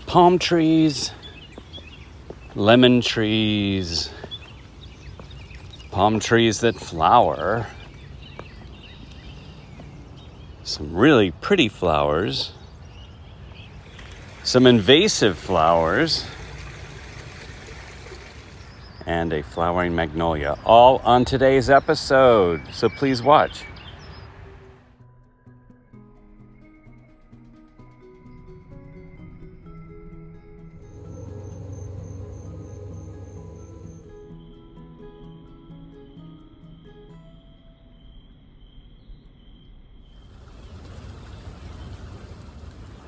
palm trees, lemon trees, palm trees that flower, some really pretty flowers, some invasive flowers, and a flowering magnolia, all on today's episode. So please watch.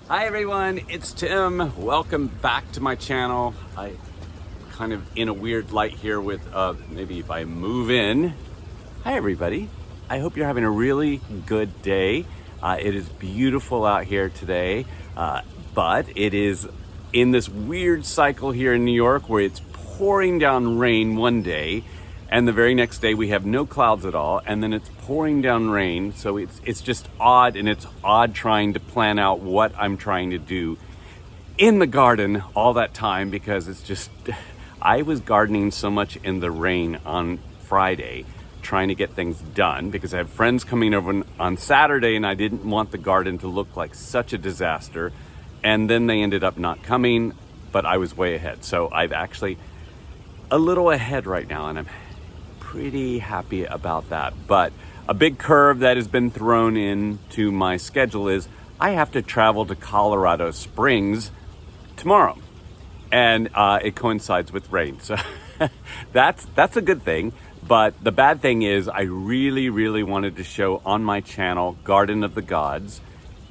Hi everyone, it's Tim. Welcome back to my channel. I kind of in a weird light here with maybe if I move in. Hi everybody. I hope you're having a really good day. It is beautiful out here today, but it is in this weird cycle here in New York where it's pouring down rain one day and the very next day we have no clouds at all, and then it's pouring down rain. So it's just odd, and it's odd trying to plan out what I'm trying to do in the garden all that time, because it's just, I was gardening so much in the rain on Friday trying to get things done because I have friends coming over on Saturday and I didn't want the garden to look like such a disaster. And then they ended up not coming, but I was way ahead. So I've actually a little ahead right now, and I'm pretty happy about that. But a big curve that has been thrown into my schedule is I have to travel to Colorado Springs tomorrow, and it coincides with rain. So that's a good thing. But the bad thing is I really wanted to show on my channel Garden of the Gods,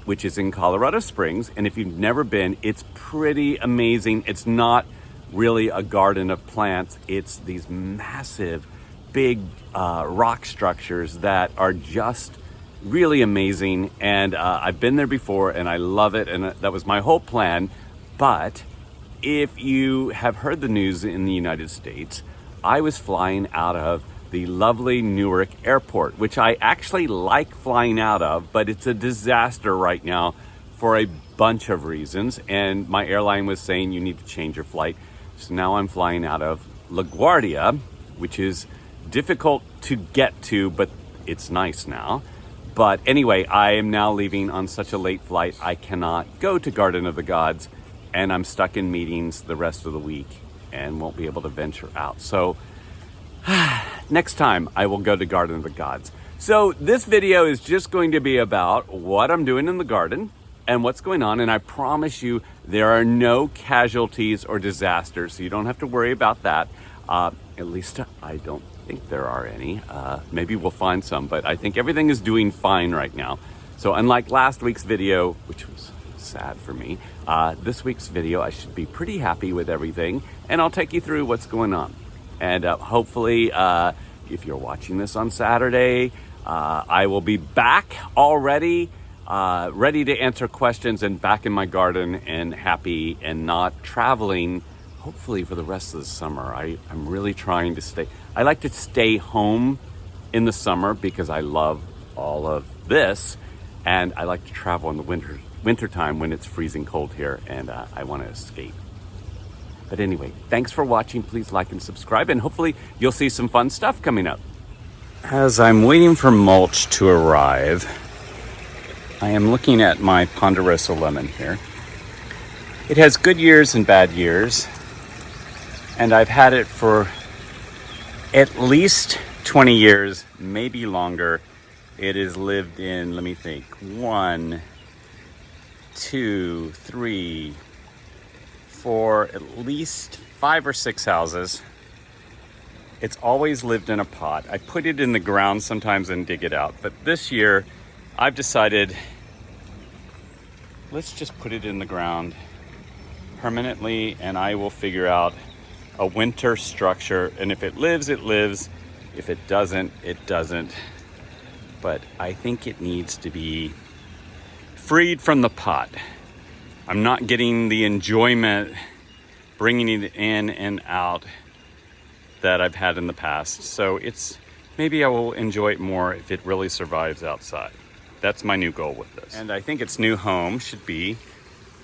which is in Colorado Springs. And if you've never been, it's pretty amazing. It's not really a garden of plants. It's these massive big rock structures that are just really amazing. And I've been there before and I love it. And that was my whole plan. But if you have heard the news in the United States, I was flying out of the lovely Newark airport, which I actually like flying out of, but it's a disaster right now for a bunch of reasons. And my airline was saying you need to change your flight. So now I'm flying out of LaGuardia, which is difficult to get to, but it's nice now. But anyway, I am now leaving on such a late flight, I cannot go to Garden of the Gods, and I'm stuck in meetings the rest of the week and won't be able to venture out. So next time I will go to Garden of the Gods. So this video is just going to be about what I'm doing in the garden and what's going on. And I promise you there are no casualties or disasters, so you don't have to worry about that. At least I don't think there are any. Maybe we'll find some, but I think everything is doing fine right now. So unlike last week's video, which was sad for me, this week's video I should be pretty happy with everything, and I'll take you through what's going on. And hopefully if you're watching this on Saturday, I will be back already, ready to answer questions and back in my garden and happy and not traveling, hopefully for the rest of the summer. I'm really trying to stay. I like to stay home in the summer because I love all of this, and I like to travel in the winter time when it's freezing cold here, and I want to escape. But anyway, thanks for watching. Please like and subscribe, and hopefully you'll see some fun stuff coming up. As I'm waiting for mulch to arrive, I am looking at my Ponderosa Lemon here. It has good years and bad years, and I've had it for at least 20 years, maybe longer. It has lived in, let me think, 1, 2, 3, 4, at least 5 or 6 houses. It's always lived in a pot. I put it in the ground sometimes and dig it out, but this year I've decided let's just put it in the ground permanently, and I will figure out a winter structure, and if it lives, it lives. If it doesn't, it doesn't. But I think it needs to be freed from the pot. I'm not getting the enjoyment bringing it in and out that I've had in the past. So maybe I will enjoy it more if it really survives outside. That's my new goal with this. And I think its new home should be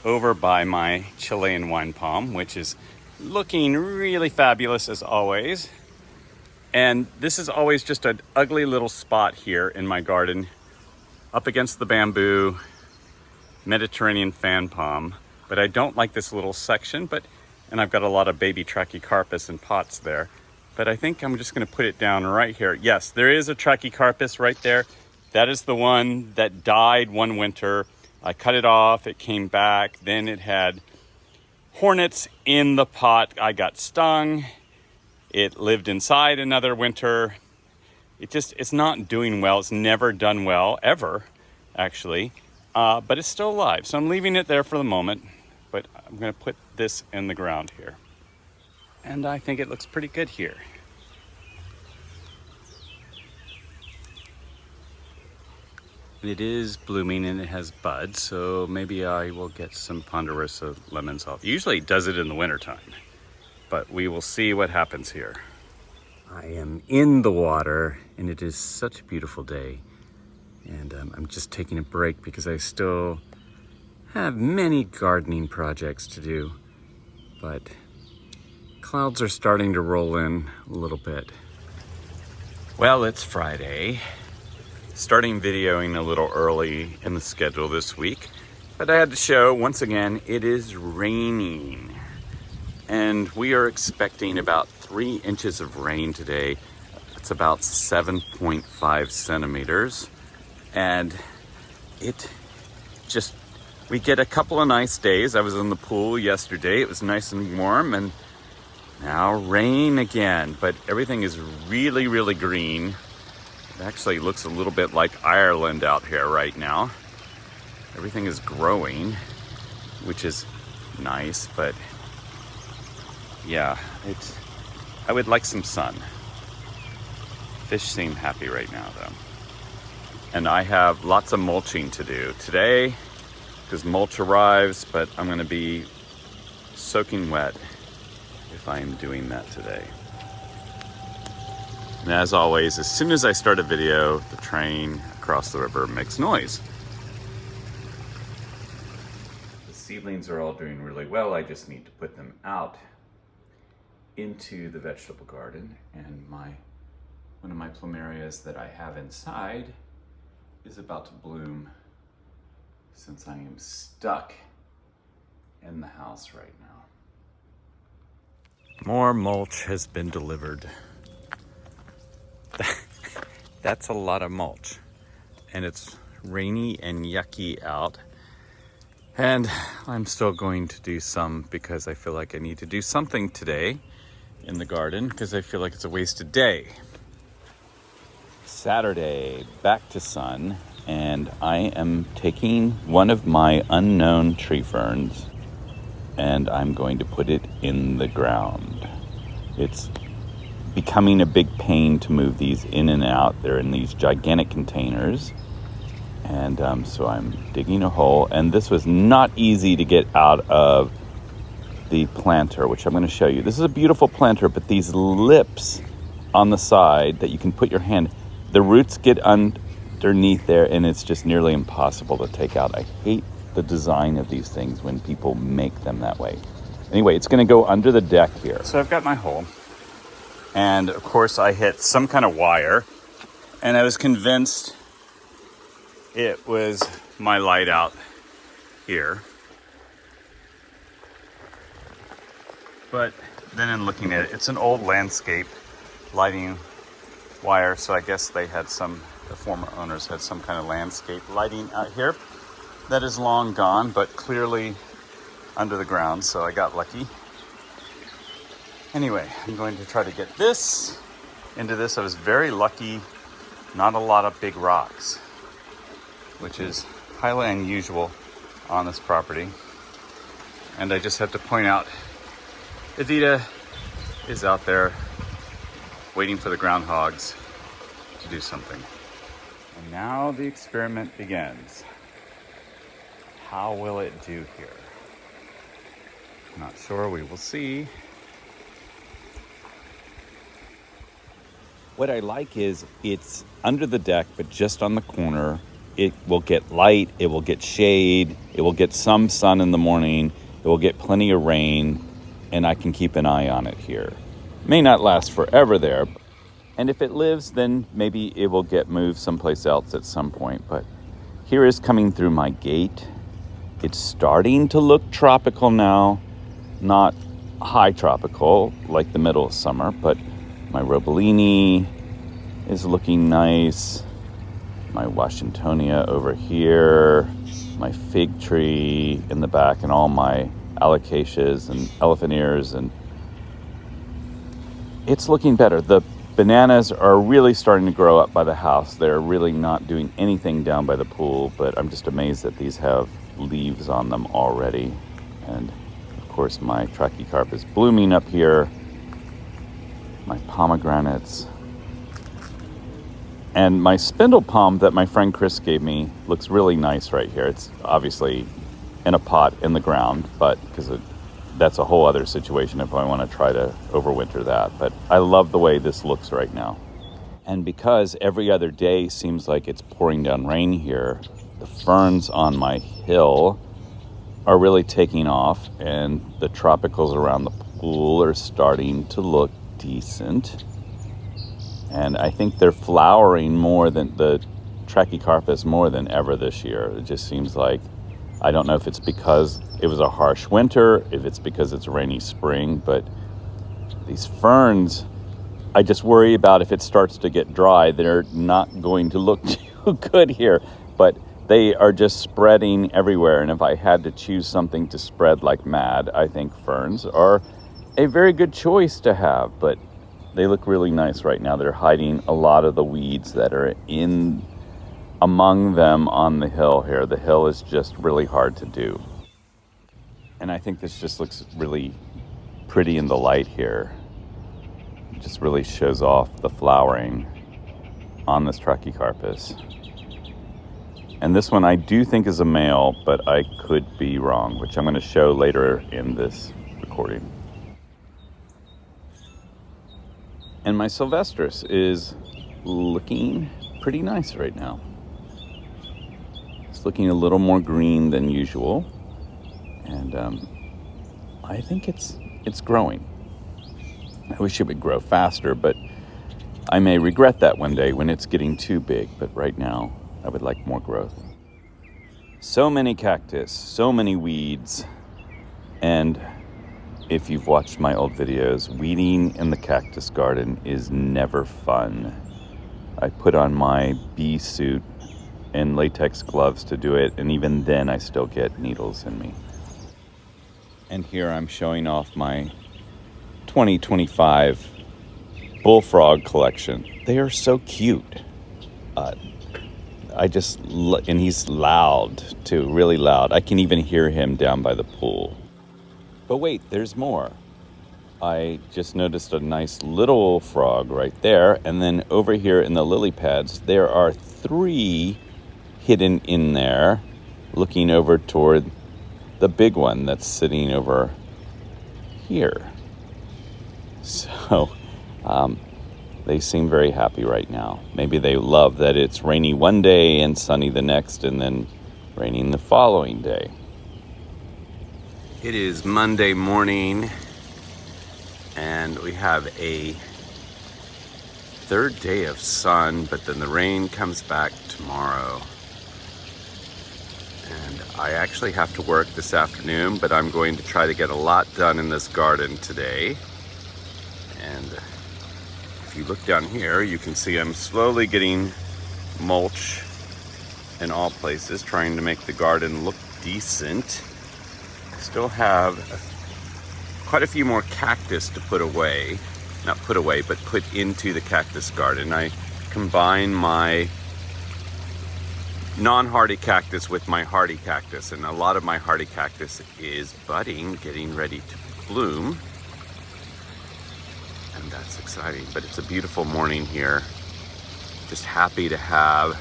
over by my Chilean wine palm, which is looking really fabulous as always. And this is always just an ugly little spot here in my garden, up against the bamboo Mediterranean fan palm. But I don't like this little section, and I've got a lot of baby Trachycarpus in pots there. But I think I'm just gonna put it down right here. Yes, there is a Trachycarpus right there. That is the one that died one winter. I cut it off, it came back, then it had hornets in the pot. I got stung. It lived inside another winter. It's not doing well. It's never done well, ever, actually. But it's still alive. So I'm leaving it there for the moment, but I'm gonna put this in the ground here. And I think it looks pretty good here. It is blooming and it has buds, so maybe I will get some Ponderosa lemons off. Usually it does it in the wintertime, but we will see what happens here. I am in the water and it is such a beautiful day. And I'm just taking a break because I still have many gardening projects to do, but clouds are starting to roll in a little bit. Well, it's Friday. Starting videoing a little early in the schedule this week, but I had to show, once again, it is raining. And we are expecting about 3 inches of rain today. It's about 7.5 centimeters. And we get a couple of nice days. I was in the pool yesterday. It was nice and warm, and now rain again. But everything is really, really green. It actually looks a little bit like Ireland out here right now. Everything is growing, which is nice, but yeah, I would like some sun. Fish seem happy right now though. And I have lots of mulching to do today because mulch arrives, but I'm gonna be soaking wet if I am doing that today. And as always, as soon as I start a video, the train across the river makes noise. The seedlings are all doing really well. I just need to put them out into the vegetable garden. And one of my plumerias that I have inside is about to bloom since I am stuck in the house right now. More mulch has been delivered. That's a lot of mulch, and it's rainy and yucky out, and I'm still going to do some because I feel like I need to do something today in the garden because I feel like it's a wasted day. Saturday, back to sun, and I am taking one of my unknown tree ferns and I'm going to put it in the ground. It's becoming a big pain to move these in and out. They're in these gigantic containers. And so I'm digging a hole. And this was not easy to get out of the planter, which I'm going to show you. This is a beautiful planter, but these lips on the side that you can put your hand, the roots get underneath there and it's just nearly impossible to take out. I hate the design of these things when people make them that way. Anyway, it's going to go under the deck here. So I've got my hole. And of course I hit some kind of wire and I was convinced it was my light out here. But then in looking at it, it's an old landscape lighting wire. So I guess the former owners had some kind of landscape lighting out here that is long gone, but clearly under the ground. So I got lucky. Anyway, I'm going to try to get this into this. I was very lucky, not a lot of big rocks, which is highly unusual on this property. And I just have to point out, Evita is out there waiting for the groundhogs to do something. And now the experiment begins. How will it do here? Not sure, we will see. What I like is it's under the deck, but just on the corner it will get light, it will get shade, it will get some sun in the morning, it will get plenty of rain, and I can keep an eye on it here. It may not last forever there, and if it lives, then maybe it will get moved someplace else at some point. But here is coming through my gate. It's starting to look tropical now, not high tropical like the middle of summer, but my Robellini is looking nice. My Washingtonia over here, my fig tree in the back, and all my alocasias and elephant ears, and it's looking better. The bananas are really starting to grow up by the house. They're really not doing anything down by the pool, but I'm just amazed that these have leaves on them already. And of course my Trachycarpus blooming up here, my pomegranates, and my spindle palm that my friend Chris gave me looks really nice right here. It's obviously in a pot in the ground, but because that's a whole other situation if I want to try to overwinter that. But I love the way this looks right now. And because every other day seems like it's pouring down rain here, the ferns on my hill are really taking off, and the tropicals around the pool are starting to look decent. And I think they're flowering more than the Trachycarpus more than ever this year. It just seems like, I don't know if it's because it was a harsh winter, if it's because it's a rainy spring, but these ferns, I just worry about if it starts to get dry, they're not going to look too good here. But they are just spreading everywhere, and if I had to choose something to spread like mad, I think ferns are a very good choice to have. But they look really nice right now. They're hiding a lot of the weeds that are in among them on the hill here. The hill is just really hard to do. And I think this just looks really pretty in the light here. It just really shows off the flowering on this Trachycarpus. And this one I do think is a male, but I could be wrong, which I'm going to show later in this recording. And my Sylvestris is looking pretty nice right now. It's looking a little more green than usual. And I think it's growing. I wish it would grow faster, but I may regret that one day when it's getting too big. But right now, I would like more growth. So many cactus, so many weeds. And if you've watched my old videos, weeding in the cactus garden is never fun. I put on my bee suit and latex gloves to do it, and even then I still get needles in me. And here I'm showing off my 2025 bullfrog collection. They are so cute. And he's loud too, really loud. I can even hear him down by the pool. But wait, there's more. I just noticed a nice little frog right there. And then over here in the lily pads, there are 3 hidden in there, looking over toward the big one that's sitting over here. So they seem very happy right now. Maybe they love that it's rainy one day and sunny the next, and then raining the following day. It is Monday morning, and we have a 3rd day of sun, but then the rain comes back tomorrow. And I actually have to work this afternoon, but I'm going to try to get a lot done in this garden today. And if you look down here, you can see I'm slowly getting mulch in all places, trying to make the garden look decent. Still have quite a few more cactus to put away. Not put away, but put into the cactus garden. I combine my non-hardy cactus with my hardy cactus, and a lot of my hardy cactus is budding, getting ready to bloom. And that's exciting, but it's a beautiful morning here. Just happy to have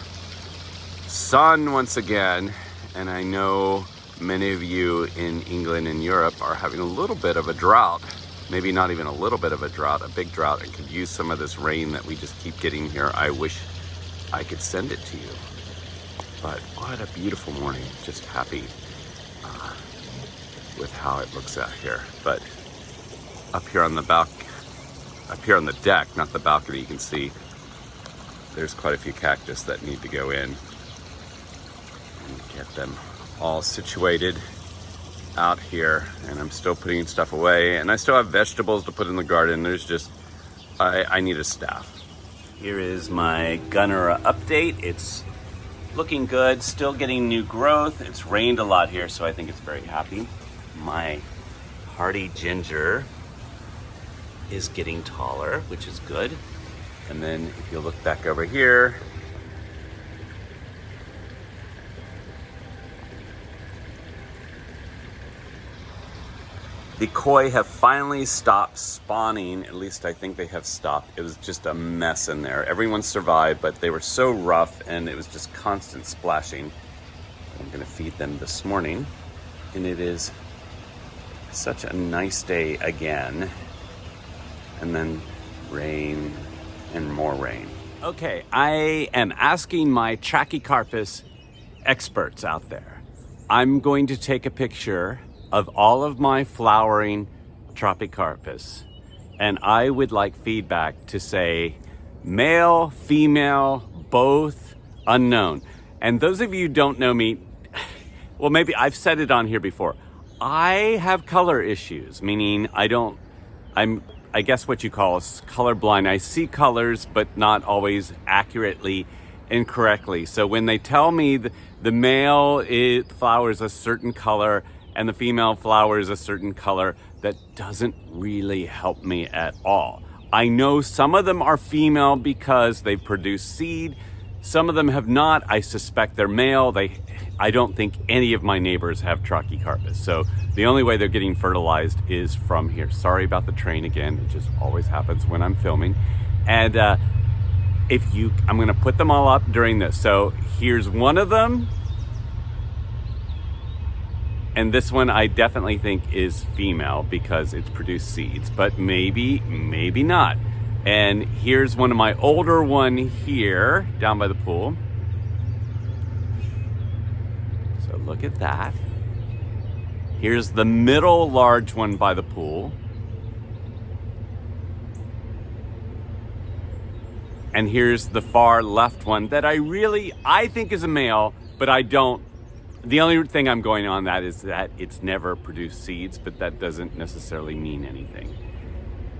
sun once again, and I know many of you in England and Europe are having a little bit of a drought. Maybe not even a little bit of a drought, a big drought, and could use some of this rain that we just keep getting here. I wish I could send it to you. But what a beautiful morning. Just happy with how it looks out here. But up here on the deck, not the balcony, you can see there's quite a few cactus that need to go in and get them all situated out here. And I'm still putting stuff away, and I still have vegetables to put in the garden. There's just, I need a staff. Here is my Gunnera update. It's looking good, still getting new growth. It's rained a lot here, so I think it's very happy. My hardy ginger is getting taller, which is good. And then if you look back over here, the koi have finally stopped spawning. At least I think they have stopped. It was just a mess in there. Everyone survived, but they were so rough and it was just constant splashing. I'm gonna feed them this morning, and it is such a nice day again. And then rain and more rain. Okay, I am asking my Trachycarpus experts out there. I'm going to take a picture of all of my flowering Trachycarpus, and I would like feedback to say male, female, both, unknown. And those of you who don't know me, well, maybe I've said it on here before. I have color issues, meaning I guess what you call is colorblind. I see colors, but not always accurately and correctly. So when they tell me the male flowers a certain color and the female flowers a certain color, that doesn't really help me at all. I know some of them are female because they produce seed. Some of them have not. I suspect they're male. I don't think any of my neighbors have Trachycarpus. So the only way they're getting fertilized is from here. Sorry about the train again. It just always happens when I'm filming. And I'm gonna put them all up during this. So here's one of them. And this one I definitely think is female because it's produced seeds, but maybe not. And here's one of my older one here down by the pool. So look at that. Here's the middle large one by the pool. And here's the far left one that I think is a male, but I don't. The only thing I'm going on that is that it's never produced seeds, but that doesn't necessarily mean anything.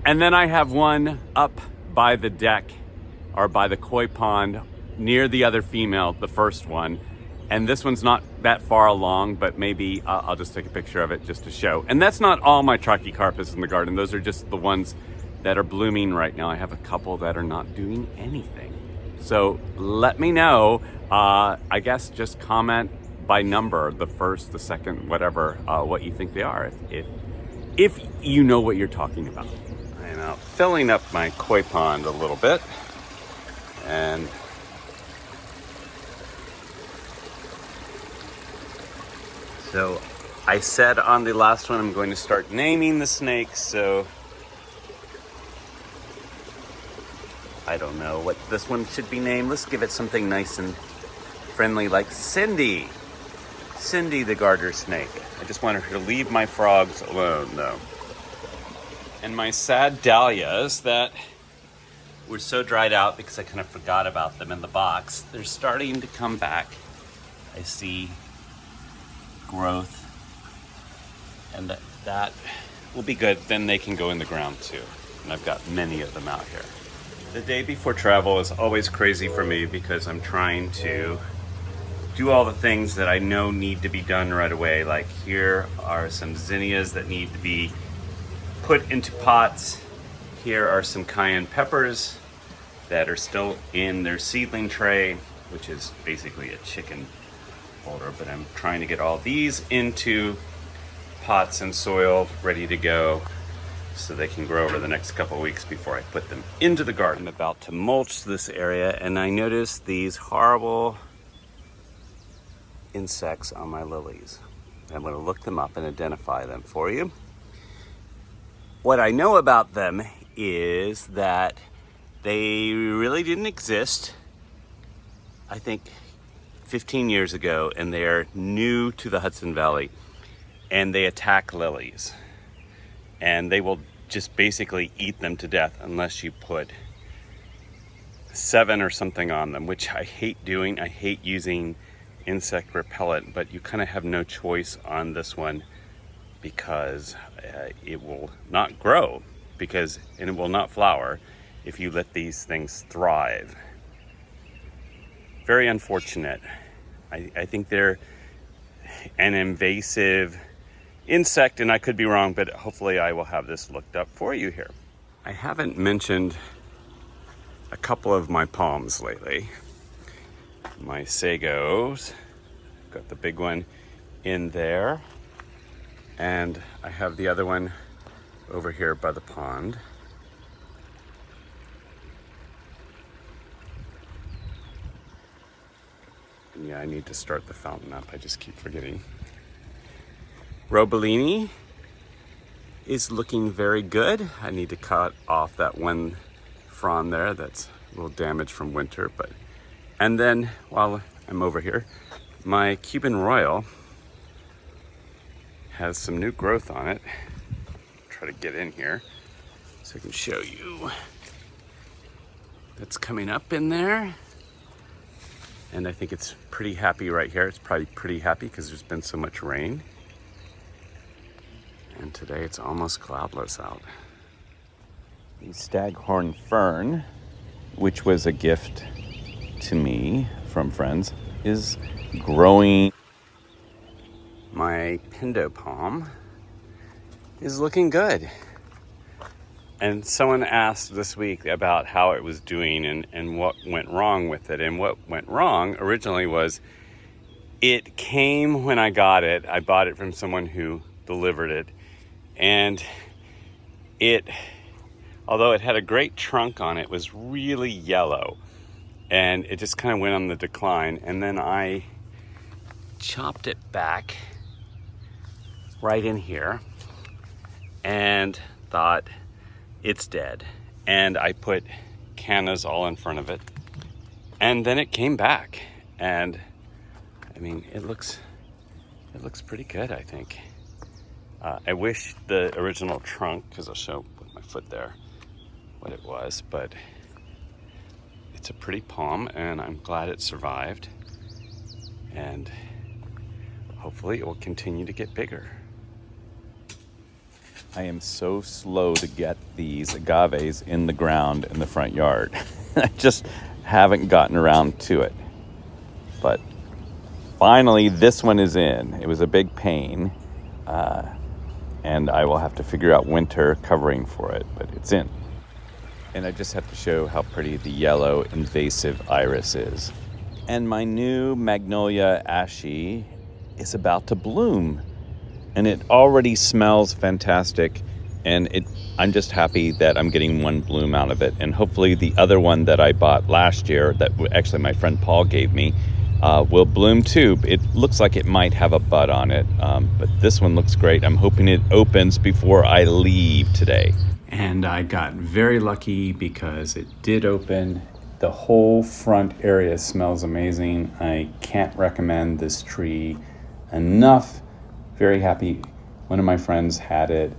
And then I have one up by the deck or by the koi pond near the other female, the first one. And this one's not that far along, but maybe I'll just take a picture of it just to show. And that's not all my Trachycarpus in the garden. Those are just the ones that are blooming right now. I have a couple that are not doing anything. So let me know, I guess just comment by number, the first, the second, whatever, what you think they are, if you know what you're talking about. I'm out filling up my koi pond a little bit, and so I said on the last one I'm going to start naming the snakes, so I don't know what this one should be named. Let's give it something nice and friendly like Cindy. Cindy the garter snake. I just want her to leave my frogs alone, though. And my sad dahlias that were so dried out because I kind of forgot about them in the box, they're starting to come back. I see growth, and that will be good. Then they can go in the ground too. And I've got many of them out here. The day before travel is always crazy for me because I'm trying to do all the things that I know need to be done right away. Like here are some zinnias that need to be put into pots. Here are some cayenne peppers that are still in their seedling tray, which is basically a chicken holder, but I'm trying to get all these into pots and soil ready to go so they can grow over the next couple of weeks before I put them into the garden. I'm about to mulch this area, and I noticed these horrible insects on my lilies. I'm going to look them up and identify them for you. What I know about them is that they really didn't exist, I think, 15 years ago, and they are new to the Hudson Valley, and they attack lilies. And they will just basically eat them to death unless you put 7 or something on them, which I hate doing. I hate using insect repellent, but you kind of have no choice on this one because it will not grow and it will not flower if you let these things thrive. Very unfortunate. I think they're an invasive insect, and I could be wrong, but hopefully I will have this looked up for you here. I haven't mentioned a couple of my palms lately. My sagos, got the big one in there, and I have the other one over here by the pond. And yeah, I need to start the fountain up. I just keep forgetting. Robellini is looking very good. I need to cut off that one frond there that's a little damaged from winter, and then while I'm over here, my Cuban Royal has some new growth on it. Try to get in here so I can show you. That's coming up in there. And I think it's pretty happy right here. It's probably pretty happy because there's been so much rain. And today it's almost cloudless out. The Staghorn Fern, which was a gift to me from friends, is growing. My Pindo Palm is looking good. And someone asked this week about how it was doing and what went wrong with it. And what went wrong originally was it came when I got it. I bought it from someone who delivered it. And although it had a great trunk on it, was really yellow. And it just kind of went on the decline. And then I chopped it back right in here and thought, it's dead. And I put cannas all in front of it. And then it came back. And I mean, it looks pretty good, I think. I wish the original trunk, because I'll show with my foot there what it was, but it's a pretty palm and I'm glad it survived. And hopefully it will continue to get bigger. I am so slow to get these agaves in the ground in the front yard. I just haven't gotten around to it. But finally, this one is in. It was a big pain. And I will have to figure out winter covering for it, but it's in. And I just have to show how pretty the yellow invasive iris is. And my new Magnolia Ashei is about to bloom. And it already smells fantastic. And I'm just happy that I'm getting one bloom out of it. And hopefully the other one that I bought last year, that actually my friend Paul gave me, will bloom too. It looks like it might have a bud on it, but this one looks great. I'm hoping it opens before I leave today. And I got very lucky because it did open. The whole front area smells amazing. I can't recommend this tree enough. Very happy. One of my friends had it.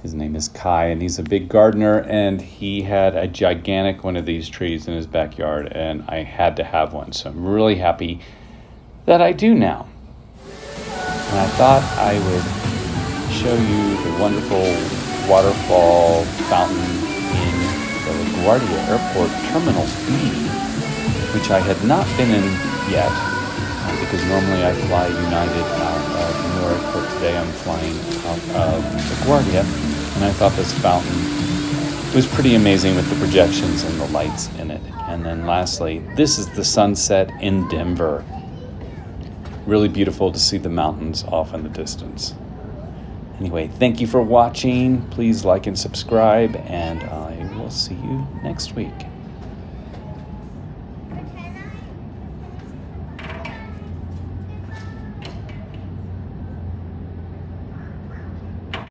His name is Kai, and he's a big gardener, and he had a gigantic one of these trees in his backyard, and I had to have one. So I'm really happy that I do now. And I thought I would show you the wonderful waterfall fountain in the Laguardia Airport Terminal B, which I had not been in yet, because normally I fly United out of Newark, but today I'm flying out of LaGuardia. And I thought this fountain was pretty amazing with the projections and the lights in it. And then lastly, this is the sunset in Denver. Really beautiful to see the mountains off in the distance. Anyway, thank you for watching. Please like and subscribe, and I will see you next week.